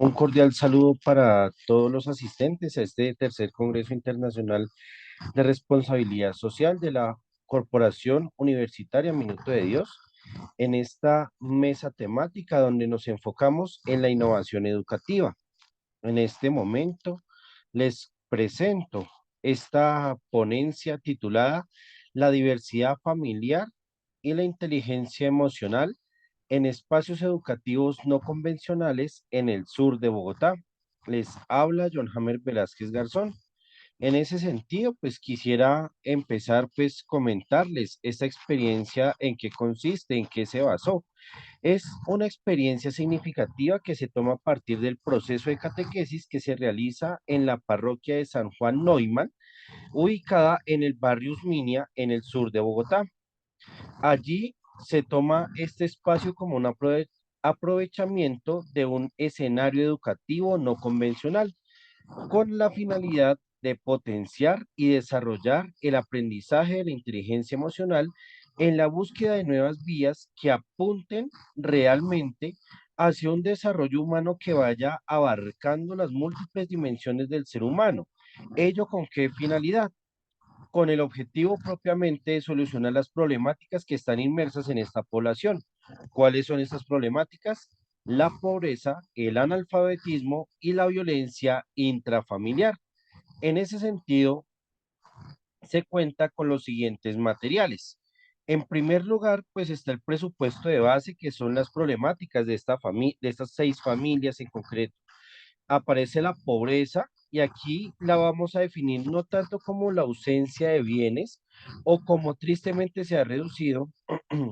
Un cordial saludo para todos los asistentes a este tercer Congreso Internacional de Responsabilidad Social de la Corporación Universitaria Minuto de Dios, en esta mesa temática donde nos enfocamos en la innovación educativa. En este momento les presento esta ponencia titulada La diversidad familiar y la inteligencia emocional en espacios educativos no convencionales en el sur de Bogotá. Les habla John Hammer Velázquez Garzón. En ese sentido, pues quisiera empezar pues comentarles esta experiencia en qué consiste, en qué se basó. Es una experiencia significativa que se toma a partir del proceso de catequesis que se realiza en la parroquia de San Juan Neumann, ubicada en el barrio Usminia, en el sur de Bogotá. Allí se toma este espacio como un aprovechamiento de un escenario educativo no convencional, con la finalidad de potenciar y desarrollar el aprendizaje de la inteligencia emocional en la búsqueda de nuevas vías que apunten realmente hacia un desarrollo humano que vaya abarcando las múltiples dimensiones del ser humano. ¿Ello con qué finalidad? Con el objetivo propiamente de solucionar las problemáticas que están inmersas en esta población. ¿Cuáles son estas problemáticas? La pobreza, el analfabetismo y la violencia intrafamiliar. En ese sentido, se cuenta con los siguientes materiales. En primer lugar, pues está el presupuesto de base, que son las problemáticas de de estas 6 familias en concreto. Aparece la pobreza y aquí la vamos a definir no tanto como la ausencia de bienes o como tristemente se ha reducido,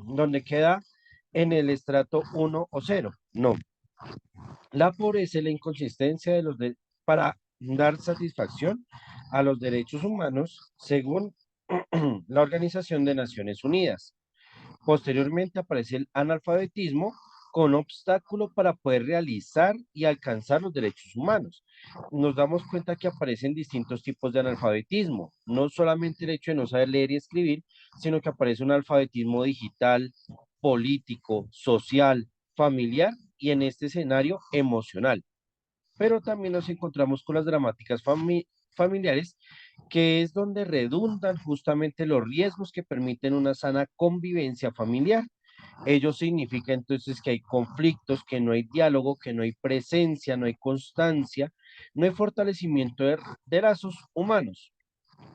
donde queda en el estrato 1 o 0. No, la pobreza es la inconsistencia para dar satisfacción a los derechos humanos según la Organización de Naciones Unidas. Posteriormente aparece el analfabetismo con obstáculo para poder realizar y alcanzar los derechos humanos. Nos damos cuenta que aparecen distintos tipos de analfabetismo, no solamente el hecho de no saber leer y escribir, sino que aparece un alfabetismo digital, político, social, familiar y en este escenario emocional. Pero también nos encontramos con las dramáticas familiares, que es donde redundan justamente los riesgos que permiten una sana convivencia familiar. Ello significa entonces que hay conflictos, que no hay diálogo, que no hay presencia, no hay constancia, no hay fortalecimiento de lazos humanos.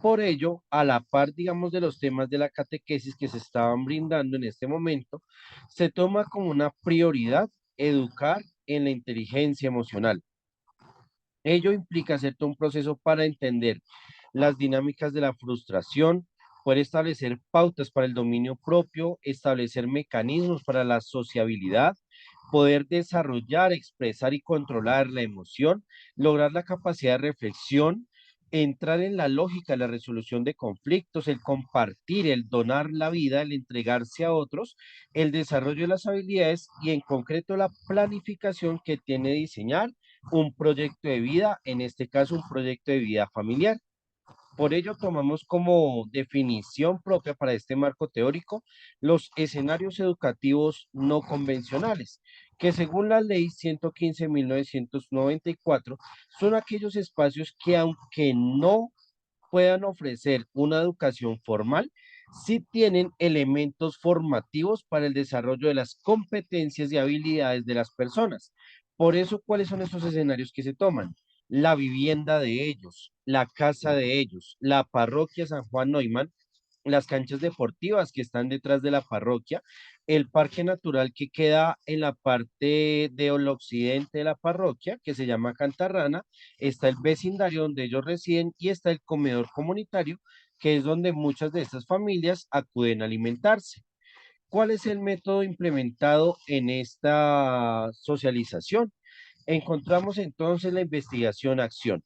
Por ello, a la par, digamos, de los temas de la catequesis que se estaban brindando en este momento, se toma como una prioridad educar en la inteligencia emocional. Ello implica hacer todo un proceso para entender las dinámicas de la frustración, poder establecer pautas para el dominio propio, establecer mecanismos para la sociabilidad, poder desarrollar, expresar y controlar la emoción, lograr la capacidad de reflexión, entrar en la lógica de la resolución de conflictos, el compartir, el donar la vida, el entregarse a otros, el desarrollo de las habilidades y en concreto la planificación que tiene diseñar un proyecto de vida, en este caso un proyecto de vida familiar. Por ello, tomamos como definición propia para este marco teórico los escenarios educativos no convencionales, que según la ley 115.994 son aquellos espacios que aunque no puedan ofrecer una educación formal, sí tienen elementos formativos para el desarrollo de las competencias y habilidades de las personas. Por eso, ¿cuáles son esos escenarios que se toman? La vivienda de ellos, la casa de ellos, la parroquia San Juan Neumann, las canchas deportivas que están detrás de la parroquia, el parque natural que queda en la parte del occidente de la parroquia, que se llama Cantarrana, está el vecindario donde ellos residen y está el comedor comunitario, que es donde muchas de estas familias acuden a alimentarse. ¿Cuál es el método implementado en esta socialización? Encontramos entonces la investigación-acción.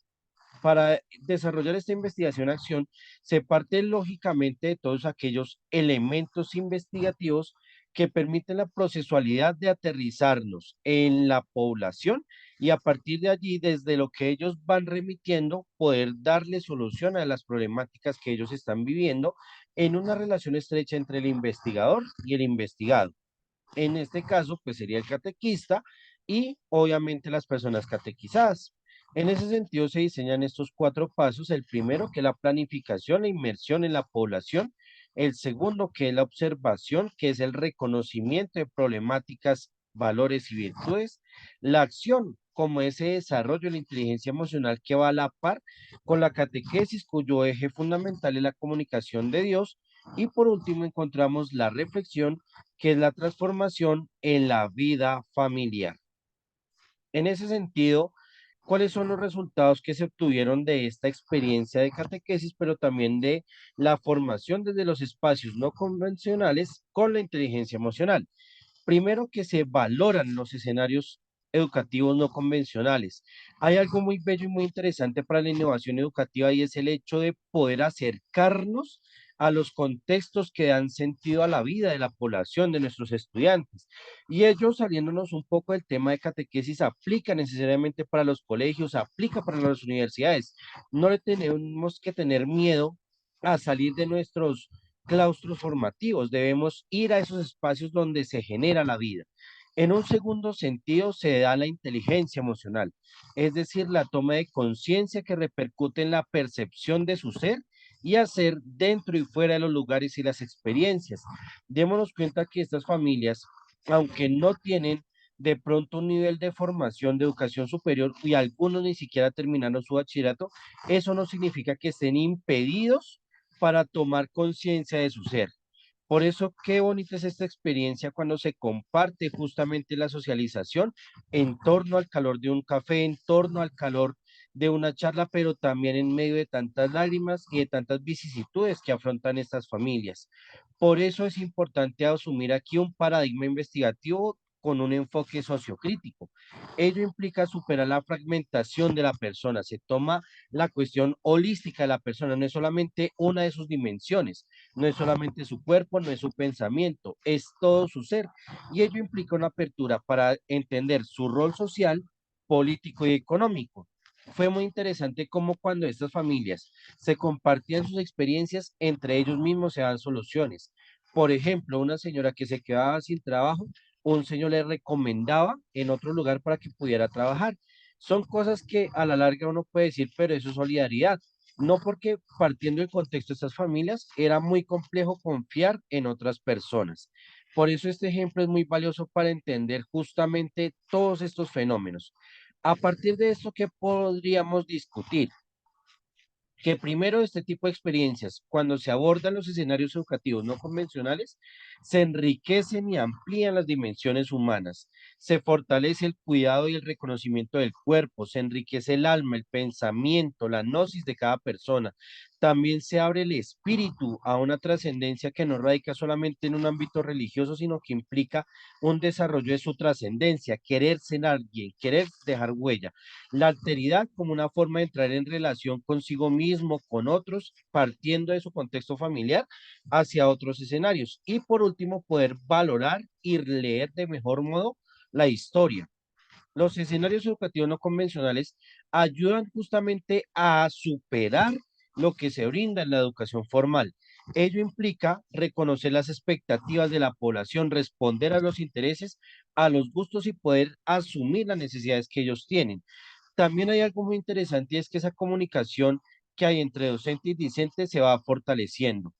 Para desarrollar esta investigación-acción, se parte lógicamente de todos aquellos elementos investigativos que permiten la procesualidad de aterrizarnos en la población y a partir de allí, desde lo que ellos van remitiendo, poder darle solución a las problemáticas que ellos están viviendo en una relación estrecha entre el investigador y el investigado. En este caso, pues sería el catequista, y obviamente las personas catequizadas. En ese sentido se diseñan estos cuatro pasos. El primero, que es la planificación, la inmersión en la población. El segundo, que es la observación, que es el reconocimiento de problemáticas, valores y virtudes. La acción, como ese desarrollo de la inteligencia emocional que va a la par con la catequesis, cuyo eje fundamental es la comunicación de Dios. Y por último encontramos la reflexión, que es la transformación en la vida familiar. En ese sentido, ¿cuáles son los resultados que se obtuvieron de esta experiencia de catequesis, pero también de la formación desde los espacios no convencionales con la inteligencia emocional? Primero, que se valoran los escenarios educativos no convencionales. Hay algo muy bello y muy interesante para la innovación educativa, y es el hecho de poder acercarnos a los contextos que dan sentido a la vida de la población, de nuestros estudiantes. Y ellos, saliéndonos un poco del tema de catequesis, aplica necesariamente para los colegios, aplica para las universidades. No le tenemos que tener miedo a salir de nuestros claustros formativos, debemos ir a esos espacios donde se genera la vida. En un segundo sentido, se da la inteligencia emocional, es decir, la toma de conciencia que repercute en la percepción de su ser y hacer dentro y fuera de los lugares y las experiencias. Démonos cuenta que estas familias, aunque no tienen de pronto un nivel de formación de educación superior, y algunos ni siquiera terminaron su bachillerato, eso no significa que estén impedidos para tomar conciencia de su ser. Por eso, qué bonita es esta experiencia cuando se comparte justamente la socialización en torno al calor de un café, en torno al calor de una charla, pero también en medio de tantas lágrimas y de tantas vicisitudes que afrontan estas familias. Por eso es importante asumir aquí un paradigma investigativo con un enfoque sociocrítico. Ello implica superar la fragmentación de la persona, se toma la cuestión holística de la persona, no es solamente una de sus dimensiones, no es solamente su cuerpo, no es su pensamiento, es todo su ser. Y ello implica una apertura para entender su rol social, político y económico. Fue muy interesante cómo cuando estas familias se compartían sus experiencias, entre ellos mismos se dan soluciones. Por ejemplo, una señora que se quedaba sin trabajo, un señor le recomendaba en otro lugar para que pudiera trabajar. Son cosas que a la larga uno puede decir, pero eso es solidaridad. No, porque partiendo del contexto de estas familias era muy complejo confiar en otras personas. Por eso este ejemplo es muy valioso para entender justamente todos estos fenómenos. A partir de esto, ¿qué podríamos discutir? Que primero, este tipo de experiencias, cuando se abordan los escenarios educativos no convencionales, se enriquecen y amplían las dimensiones humanas, se fortalece el cuidado y el reconocimiento del cuerpo, se enriquece el alma, el pensamiento, la gnosis de cada persona. También se abre el espíritu a una trascendencia que no radica solamente en un ámbito religioso, sino que implica un desarrollo de su trascendencia, querer ser alguien, querer dejar huella. La alteridad como una forma de entrar en relación consigo mismo, con otros, partiendo de su contexto familiar hacia otros escenarios. Y por último, poder valorar y leer de mejor modo la historia. Los escenarios educativos no convencionales ayudan justamente a superar lo que se brinda en la educación formal. Ello implica reconocer las expectativas de la población, responder a los intereses, a los gustos y poder asumir las necesidades que ellos tienen. También hay algo muy interesante, y es que esa comunicación que hay entre docente y discente se va fortaleciendo.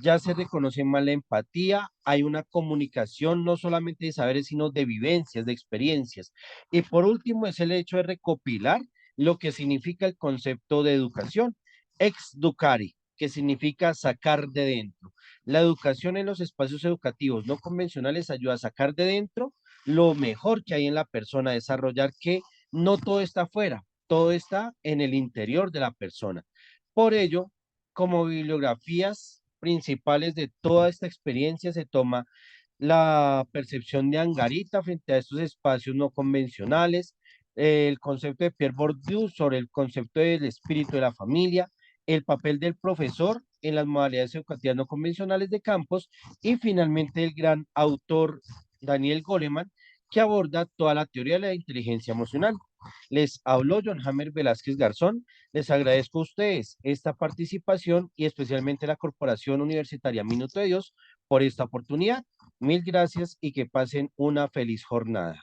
Ya se reconoce más la empatía, hay una comunicación no solamente de saberes, sino de vivencias, de experiencias. Y por último, es el hecho de recopilar lo que significa el concepto de educación, exducare, que significa sacar de dentro. La educación en los espacios educativos no convencionales ayuda a sacar de dentro lo mejor que hay en la persona, a desarrollar que no todo está afuera, todo está en el interior de la persona. Por ello, como bibliografías principales de toda esta experiencia se toma la percepción de Angarita frente a estos espacios no convencionales, el concepto de Pierre Bourdieu sobre el concepto del espíritu de la familia, el papel del profesor en las modalidades educativas no convencionales de campos, y finalmente el gran autor Daniel Goleman, que aborda toda la teoría de la inteligencia emocional. Les habló John Hammer Velázquez Garzón. Les agradezco a ustedes esta participación y especialmente a la Corporación Universitaria Minuto de Dios por esta oportunidad. Mil gracias y que pasen una feliz jornada.